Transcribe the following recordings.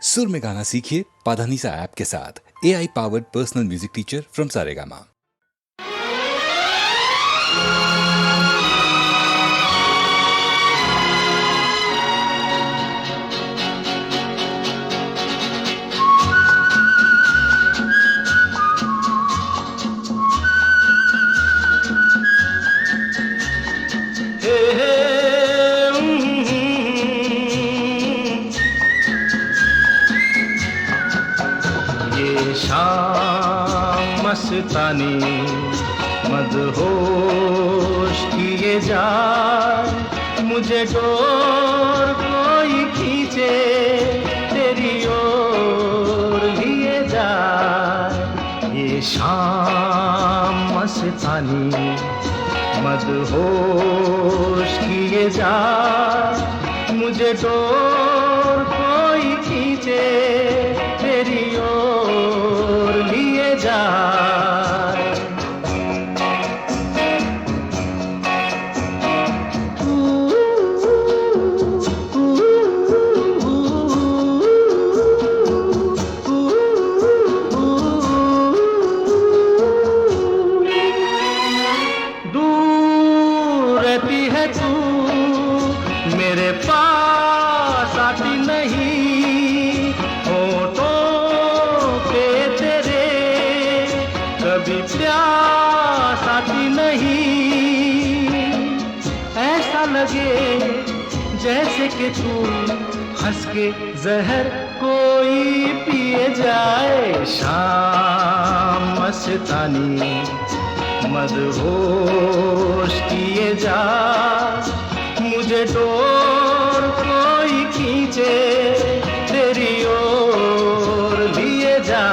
सुर में गाना सीखिए पाधानीसा ऐप के साथ। AI powered personal music teacher from Saregama. मस्तानी मदहोश किए जाए, मुझे डोर कोई खींचे तेरी ओर लिए जाए। ये शाम मस्तानी मदहोश किए जाए, मुझे डोर कोई खींचे तेरी ओर लिए जाए। जैसे कि तू हंस के जहर कोई पिए जाए। शाम मस्तानी मदहोश किए जा, मुझे डोर कोई खींचे तेरी ओर लिए जा।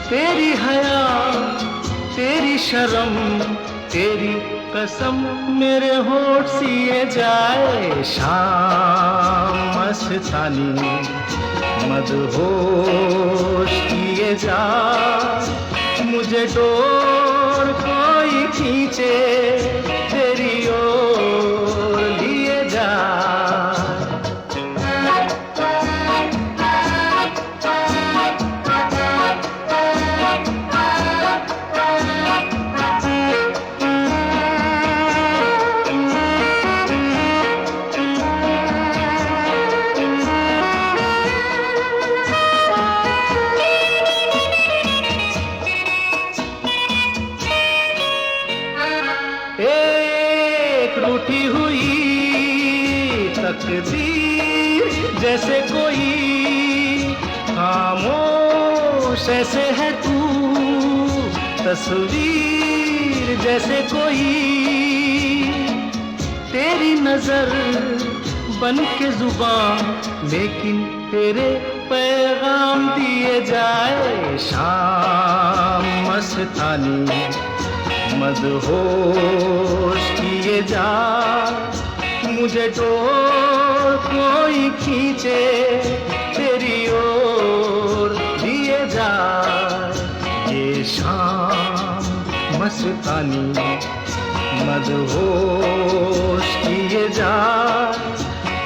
तेरी हया तेरी शर्म तेरी कसम मेरे होठ सिए जाए। शाम मस्तानी मदहोश किए जा, मुझे डोर कोई खींचे तेरी ओर लिए जा। जैसे कोई खामोश ऐसे है तू, तस्वीर जैसे कोई तेरी नजर बन के जुबान, लेकिन तेरे पैगाम दिए जाए। शाम मस्तानी मदहोश किए जा, मुझे डोर कोई खींचे तेरी ओर लिए जा। ये शाम मस्तानी मदहोश किए जा,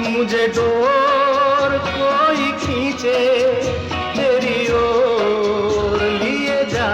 मुझे डोर कोई खींचे तेरी ओर लिए जा।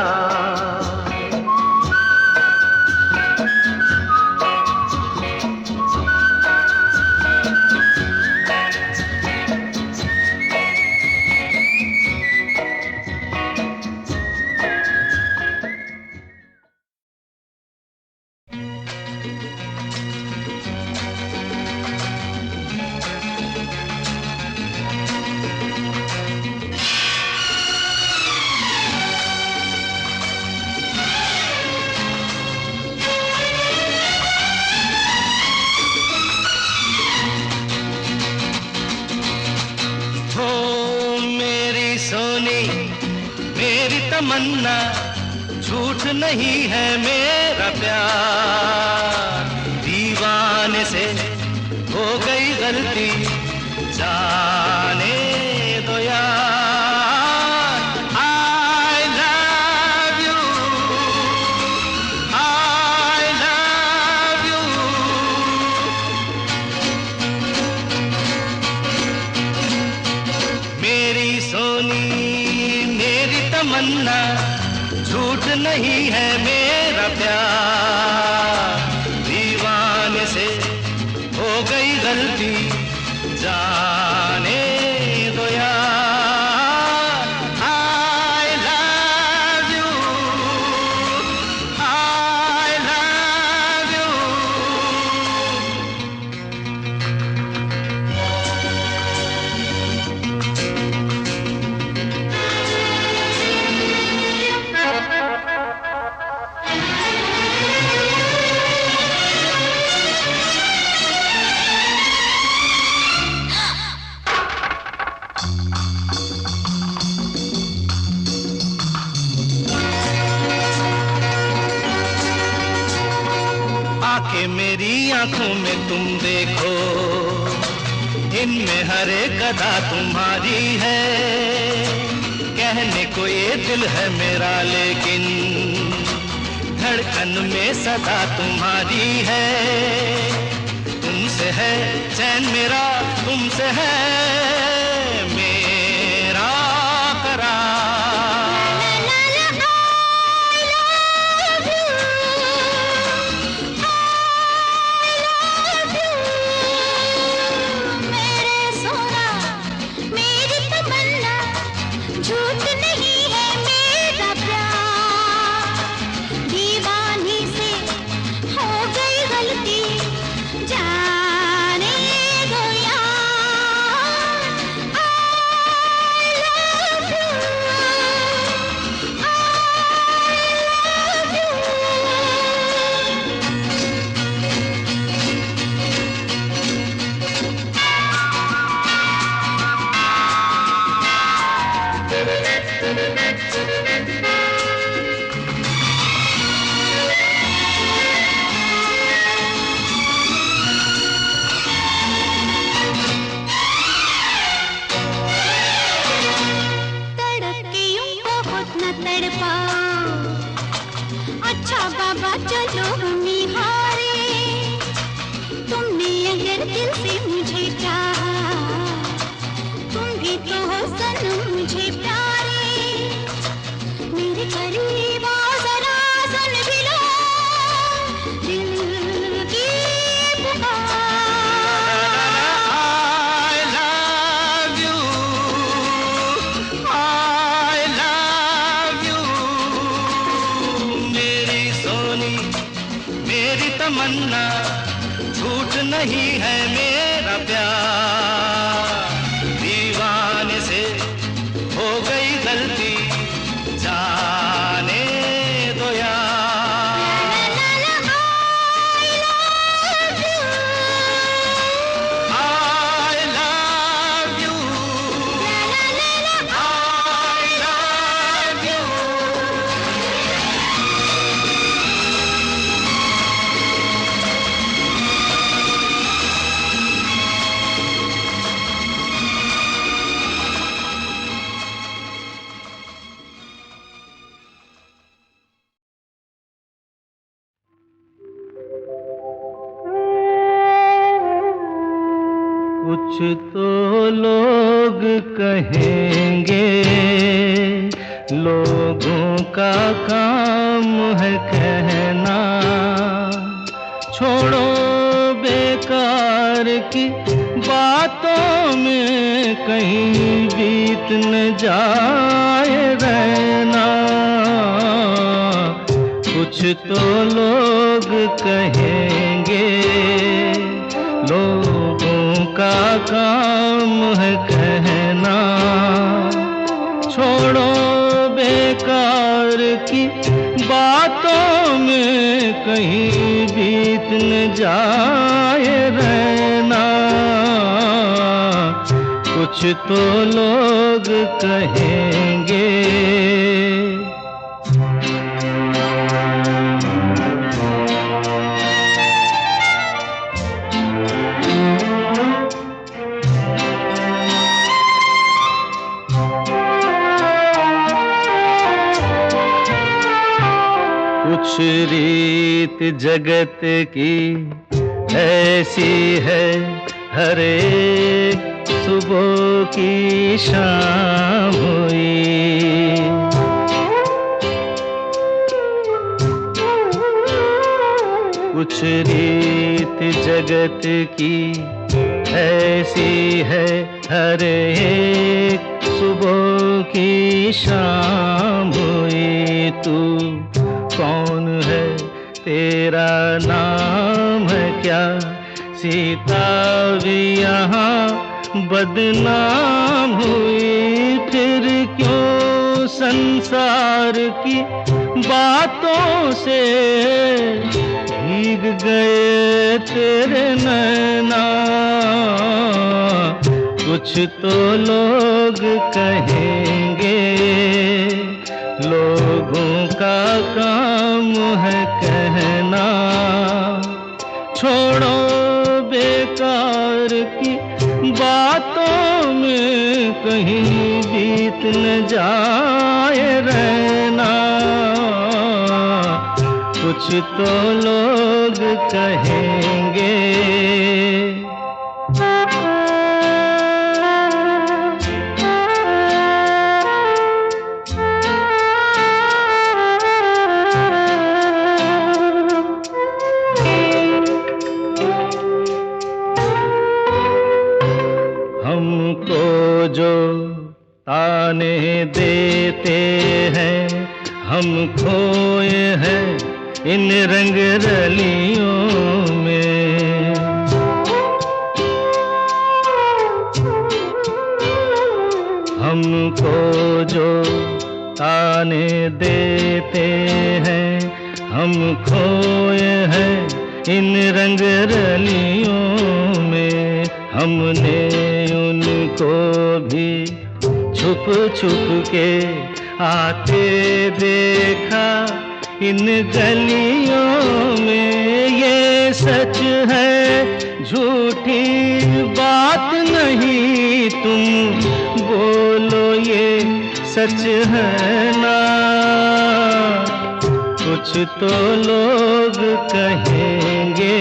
तमन्ना, झूठ नहीं है मेरा प्यार। दीवाने से हो गई गलती, जाने दो यार। I love you, I love you। मेरी सोनी मेरी तमन्ना, झूठ नहीं है मेरा प्यार। दीवाने से हो गई गलती, जाने दो यार। I love you, I love you। आके मेरी आंखों में तुम देखो, इनमें हर एक अदा तुम्हारी है। कहने को ये दिल है मेरा, लेकिन धड़कन में सदा तुम्हारी है। तुमसे है चैन मेरा, तुमसे है मेरा करार। झूठ नहीं है मेरा प्यार। दीवानी से हो गई गलती, जाने दो यार। I love you, I love you। तड़प के यूं बहुत न तड़पाओ, अच्छा बाबा चलो हम हारे। तुमने अगर दिल से मुझे चाहा, तुम भी तो हो सनम मुझे प्यारे। मेरे करीब आओ जरा, सुन भी लो दिल की पुकार। I love you, I love you। मेरी सोनी मेरी तमन्ना, झूठ नहीं है मेरा प्यार। दीवाने से हो गई गलती, जाने दो यार। I love you, I love you। कुछ तो लोग कहेंगे, लोगों का काम है कहना। छोड़ो बेकार की बातों में कहीं बीत न जाए रहना। कुछ तो लोग कहेंगे, लोगों का काम है कहना। छोड़ो बेकार की बातों में कहीं बीत न जाए रहना। कुछ तो लोग कहेंगे। जगत की ऐसी है हर एक सुबह की शाम हुई। कुछ रीत जगत की ऐसी है हर एक सुबह की शाम हुई। तू कौन है, तेरा नाम है क्या? सीता भी यहाँ बदनाम हुई। फिर क्यों संसार की बातों से भीग गए तेरे नैना? कुछ तो लोग कहेंगे, लोगों का काम है कहना। छोड़ो बेकार की बातों में कहीं बीत न जाए रहना। कुछ तो लोग कहेंगे। हमको जो ताने देते हैं, हम खोए हैं इन रंग रलियों में। हमको जो ताने देते हैं, हम खोए हैं इन रंग रलियों में। हमने उनको भी छुप छुप के आते देखा इन गलियों में। ये सच है झूठी बात नहीं, तुम बोलो ये सच है ना? कुछ तो लोग कहेंगे,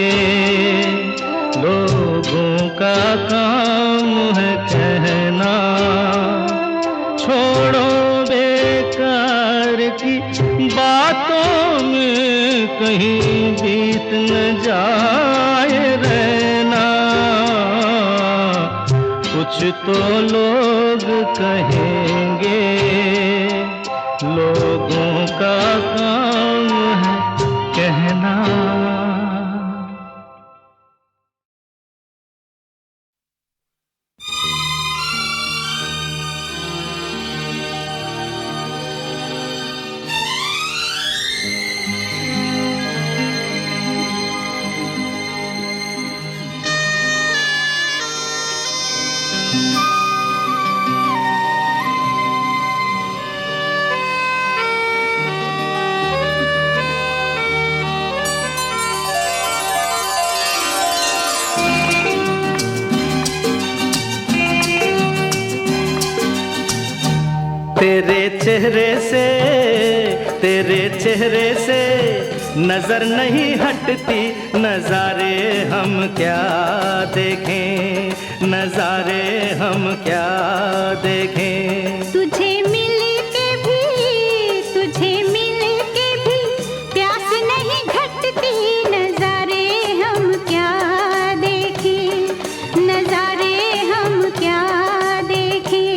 लोगों का काम है कहना। छोड़ो बेकार की बातों में कहीं बीत न जाए रहना। कुछ तो लोग कहेंगे, लोगों का काम है कहना। तेरे चेहरे से नजर नहीं हटती। नजारे हम क्या देखें, नजारे हम क्या देखें। तुझे मिल के भी प्यास नहीं घटती। नजारे हम क्या देखें, नजारे हम क्या देखें।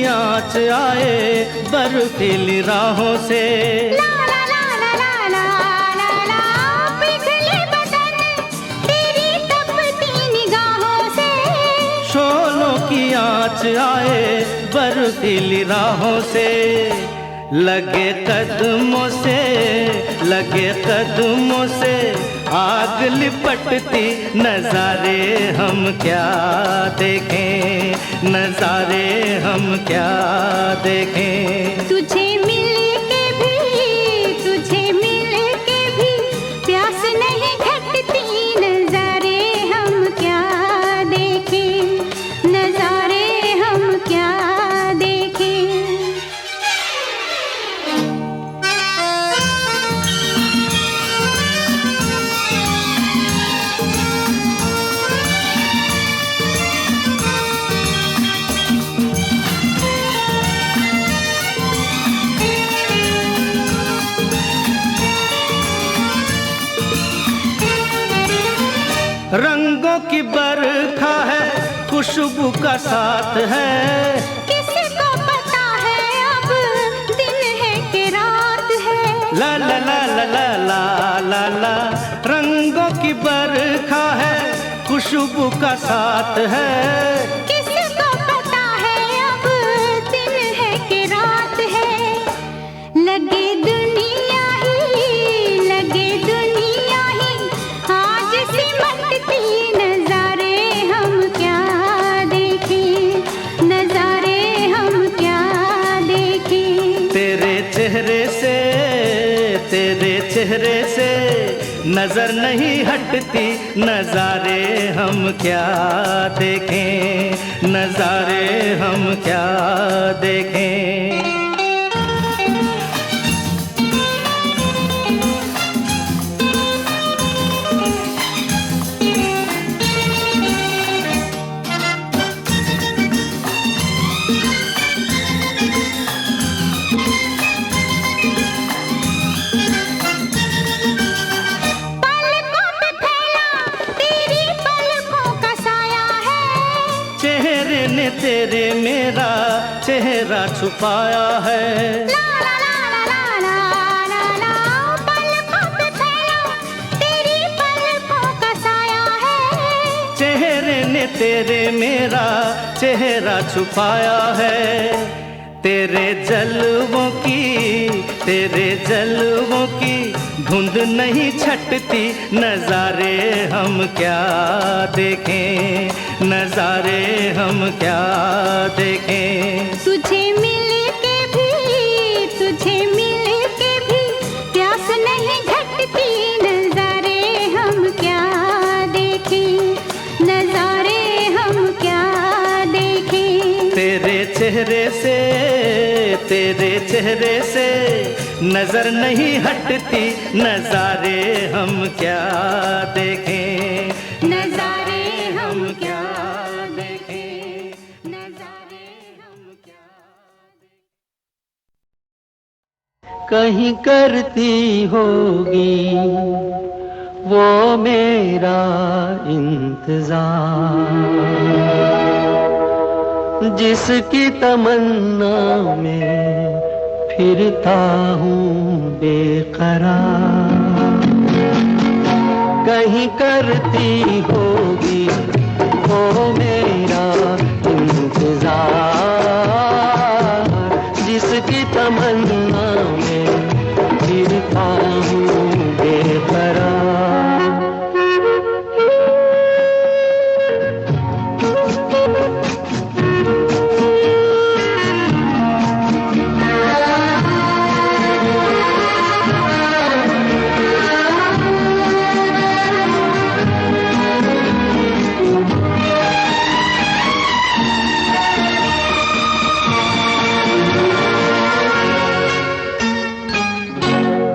आँच आए बर्फीली राहों से। ला ला ला ला ला ला ला ला, पिघले बदन तेरी तपती निगाहों से। शोलों की आँच आए बर्फीली राहों से। लगे कदमों से आग लिपटती, नजारे हम क्या देखें, नजारे हम क्या देखें। तुझे मिल के भी प्यास नहीं घटती, नजारे हम क्या देखें, नजारे हम क्या देखें। रंगों की बरखा है, खुशबू का साथ है, किसको पता है अब दिन है कि रात है। ला ला ला ला ला ला ला ला। रंगों की बरखा है, खुशबू का साथ है, किसको पता है अब दिन है कि रात है। लगे दुनिया ही आज सिमटती, नजारे हम क्या देखें, नजारे हम क्या देखें। तेरे चेहरे से नजर नहीं हटती, नजारे हम क्या देखें, नजारे हम क्या देखें। पलकों पे फैला तेरी पलकों का साया है, चेहरे ने तेरे मेरा चेहरा छुपाया है। ला ला ला ला ला ला ला। पलकों पे फैला तेरी पलकों का साया है, चेहरे ने तेरे मेरा चेहरा छुपाया है। तेरे जलवों की धुंध नहीं छटती, नजारे हम क्या देखें, नजारे हम क्या देखें। तुझे मिल के भी प्यास नहीं घटती, नजारे हम क्या देखें, नजारे हम क्या देखें। तेरे चेहरे से नजर नहीं हटती, नजारे हम क्या देखें, नजारे हम क्या देखें, नजारे हम क्या देखें। कहीं करती होगी वो मेरा इंतजार, जिसकी तमन्ना में फिरता हूँ बेकरार। कहीं करती होगी वो मेरा इंतजार, जिसकी तमन्ना में फिरता हूँ बेकरार।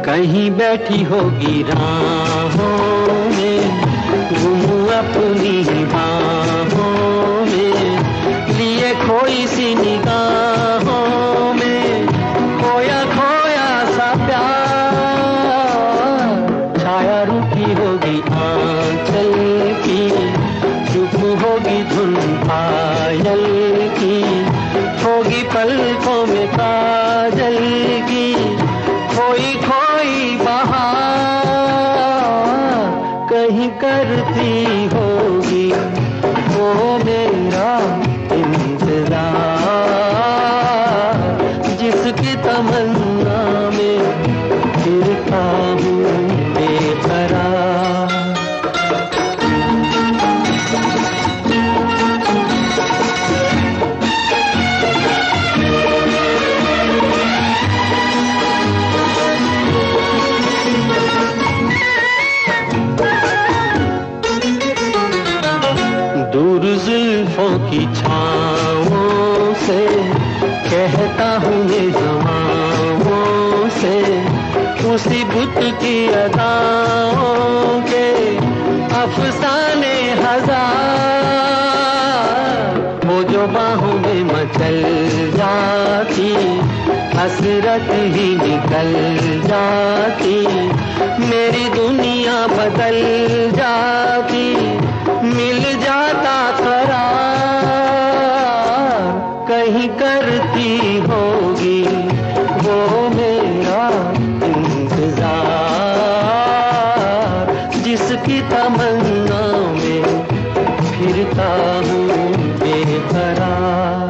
कहीं बैठी होगी राहों में, गुम अपनी बाहों में, लिए खोई सी निगाहों में, खोया खोया सा प्यार। छाया रूठी होगी आंचल की, चुप होगी धुन पायल की, होगी पलकों में काजल की, खोई खोई बहार। कहीं करती होगी वो मेरा इंतजार, जिसकी तमन्ना जुल्फों की छाँवों से कहता हूँ ये हवाओं से, उसी बुत की अदाओं के अफसाने हजार, वो जो बाहों में मचल जाती हसरत ही निकल जाती, मेरी दुनिया बदल जाती, मिल जाता करार, कहीं करती होगी वो मेरा इंतजार, जिसकी तमन्ना में फिरता हूँ बेकरार।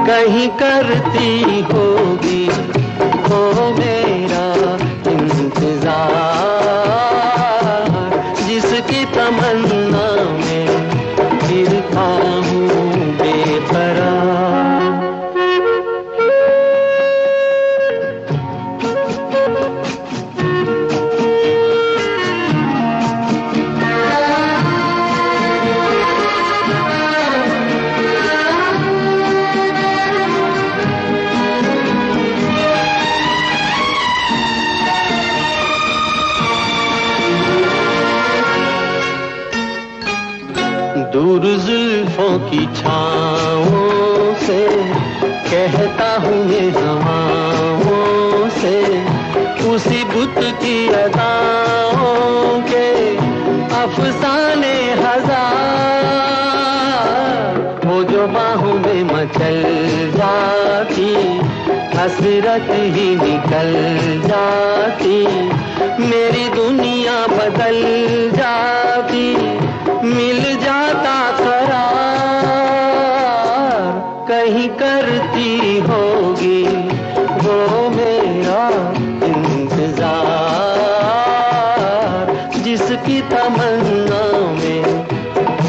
कहीं करती होगी वो मेरा इंतजार, जिसकी तमन्ना में फिरता हूँ बेकरार। दूर जुल्फों की छाँवों से कहता हूँ ये हवाओं से, उसी बुत की अदाओं के अफसाने हजार, वो जो बाहों में मचल जाती हसरत ही निकल जाती, मेरी दुनिया बदल जाती, मिल जाता करार, कहीं करती होगी वो मेरा इंतजार, जिसकी तमन्ना में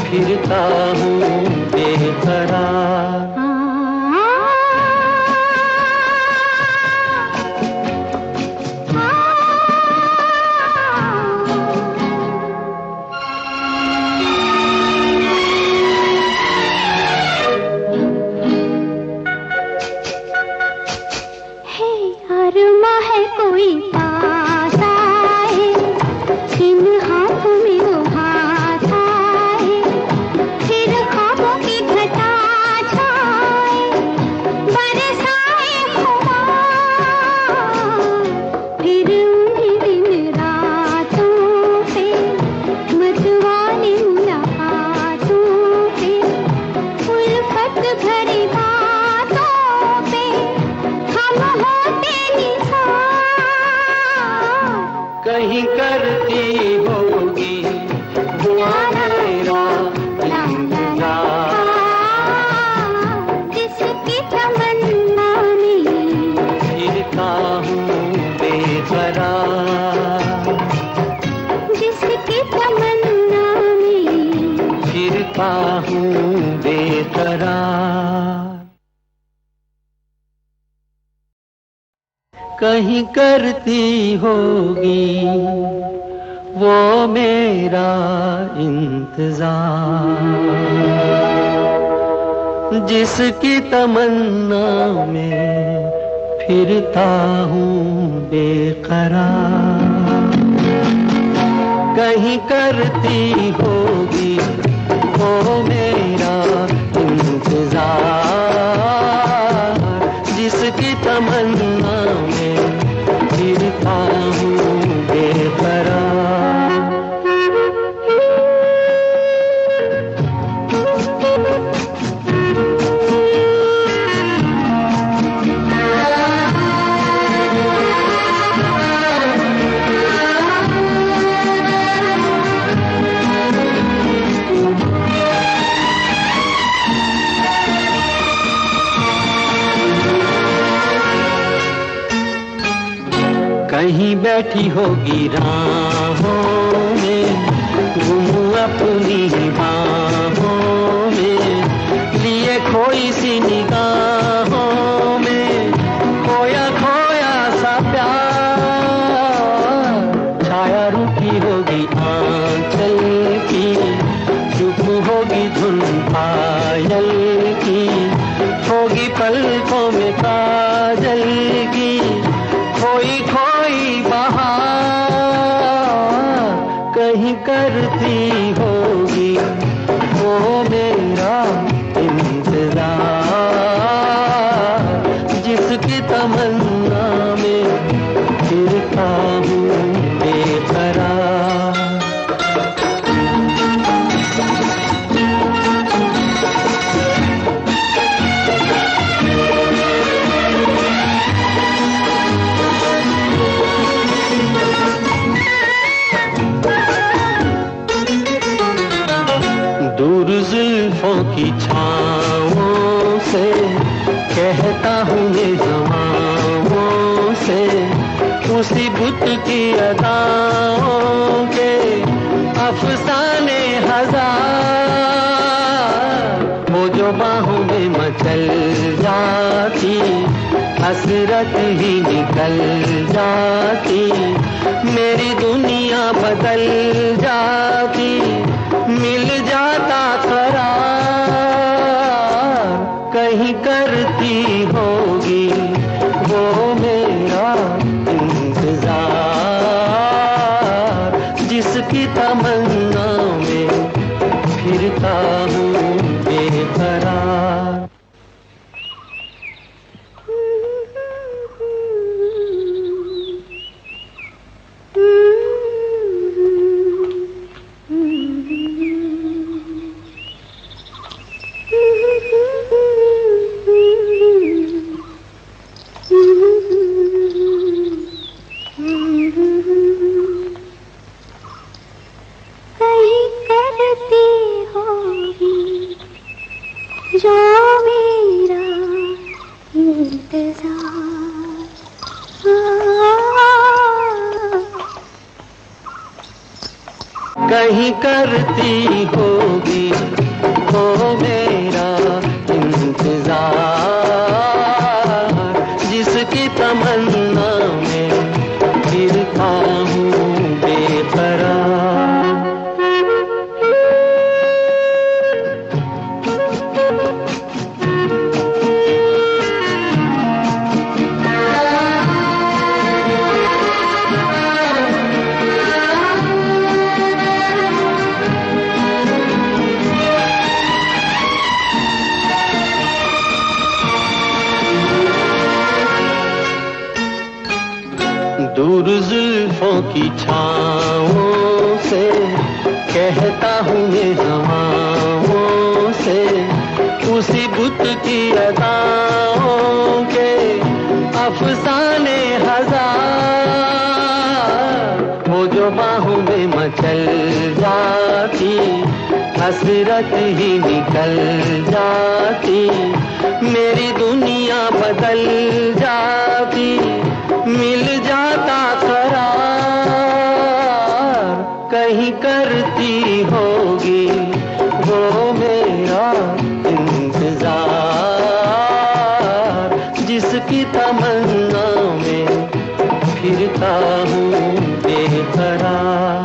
फिरता हूँ बेकरार। कहीं करती होगी वो मेरा इंतजार, जिसकी तमन्ना में फिरता हूँ बेकरार, जिसकी तमन्ना में फिरता हूँ बेकरार। कहीं करती होगी वो मेरा इंतजार, जिसकी तमन्ना में फिरता हूँ बेकरार। कहीं करती होगी वो मेरा इंतजार, जिसकी तमन्ना में फिरता हूँ बेकरार। कहीं बैठी होगी राहों में, गुम अपनी बाहों में, लिए खोई सी निगाहों में, खोया खोया सा प्यार, छाया रुकी होगी आंचल की, चुप होगी धुन पायल की, होगी पलकों में काजल की, खोई खोई बहार कहीं करती होगी वो मेरा इंतजार, जिसकी तमन्ना में फिरता हूँ बेकरार। दूर जुल्फों की छाँवों से कहता हूँ ये हवाओं से, उसी बुत की अदाओं के अफसाने हजार, वो जो बाहों में मचल जाती, हसरत ही निकल जाती, मेरी दुनिया बदल जाती, मिल जाता करार, कहीं करती होगी वो मेरा इंतजार, जिसकी तमन्ना में फिरता हूँ बेकरार। कहीं करती होगी वो मेरा इंतजार, जिसकी तमन्ना में फिरता हूँ बेकरार। दूर जुल्फों की छाँवों से कहता हूँ ये हवाओं से, उसी बुत की अदाओं के अफसाने हजार, वो जो बाहों में मचल जाती, हसरत ही निकल जाती, मेरी दुनिया बदल जाती, मिल जाता करार, कहीं करती होगी वो मेरा इंतजार, जिसकी तमन्ना में फिरता हूँ बेकरार।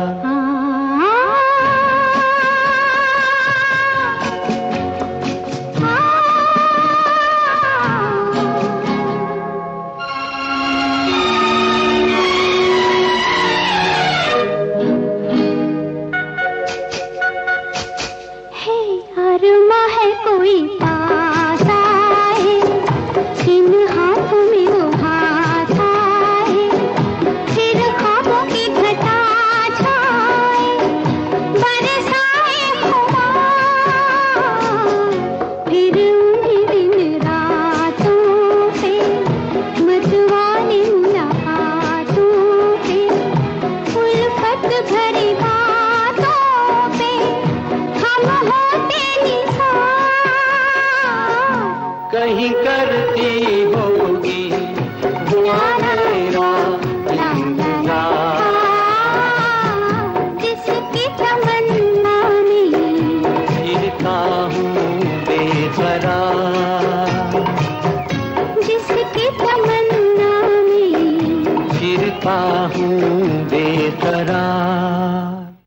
इन हाथों में वो हाथ आए, फिर सा हूँ बेकरार।